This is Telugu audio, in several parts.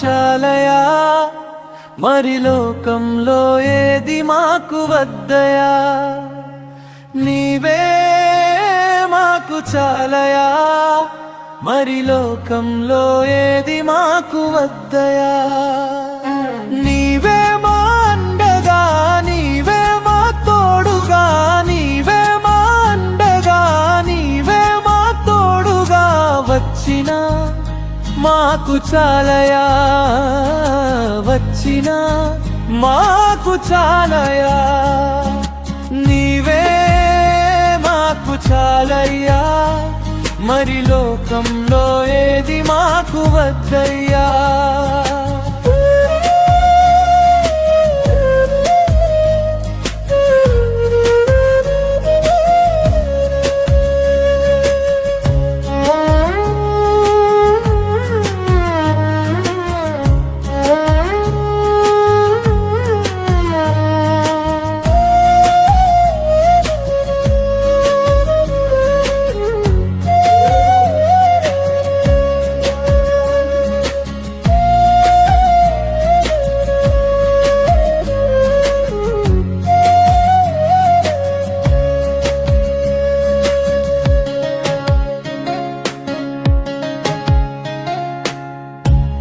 చాలయా, మరి లోకంలో ఏది మాకు వద్దయా. నీవే మాకు చాలయా, మరి లోకంలో ఏది మాకు వద్దయా. నీవే మా అండగా, నీవే మా తోడుగా, నీవే మా అండగా, నీవే మా తోడుగా వచ్చిన మాకు చాలయా, వచ్చిన మాకు చాలయా. నీవే మాకు చాలయ్యా, మరి లోకంలో ఏది మాకు వద్దయ్యా.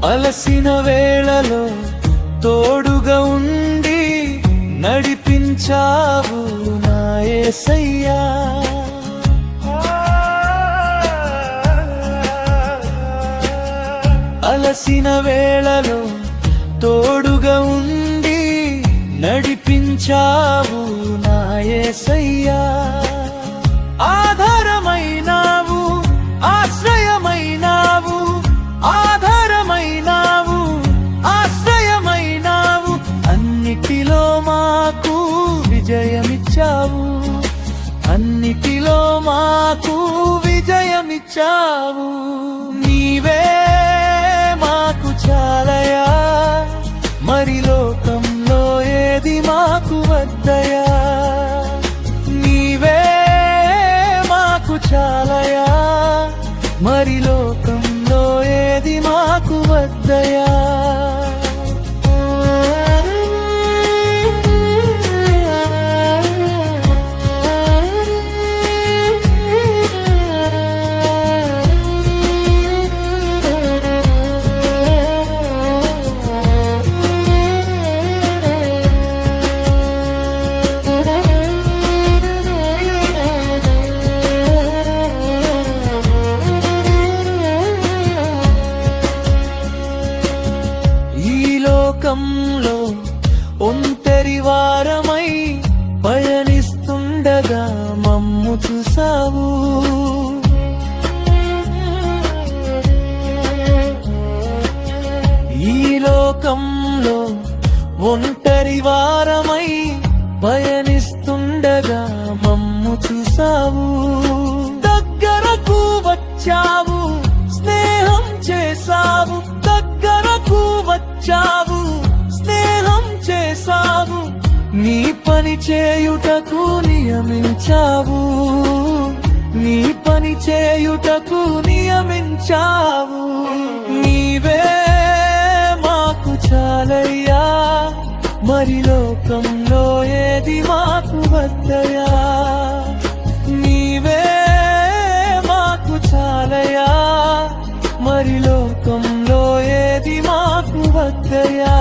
అలసిన వేళలో తోడుగా ఉండి నడిపించావు నా యేసయ్యా. అలసిన వేళలో తోడుగా ఉండి నడిపించావు నా యేసయ్యా. ఆధారమైనావు, ఆశ్రయమైనావు, ఆధారమైనావు, ఆశ్రయమైనావు. అన్నిటిలో మాకు విజయమిచ్చావు, అన్నిటిలో మాకు విజయమిచ్చావు. నీవే మాకు చాలయా, మరి లోకంలో ఏది మాకు వద్దయా. నీవే మాకు చాలయా, మరి లోకంలో ఏది మాకు వద్దయా. లోకంలో ఒంటరి వారమై పయనిస్తుండగా మమ్ము చూసావు. ఈ లోకంలో ఒంటరి వారమై పయనిస్తుండగా మమ్ము చూసావు. దగ్గరకు వచ్చావు, స్నేహం చేసావు, దగ్గరకు వచ్చావు, స్నేహం చేసావు. నీ పని చేయుటకు నియమించావు, నీ పని చేయుటకు నియమించావు. నీవే మాకు చాలయ్యా, మరి లోకంలో ఏది మాకు వద్దయా. నీవే మాకు చాలయ్యా, మరి లోకంలో ఏది మాకు వద్దయా.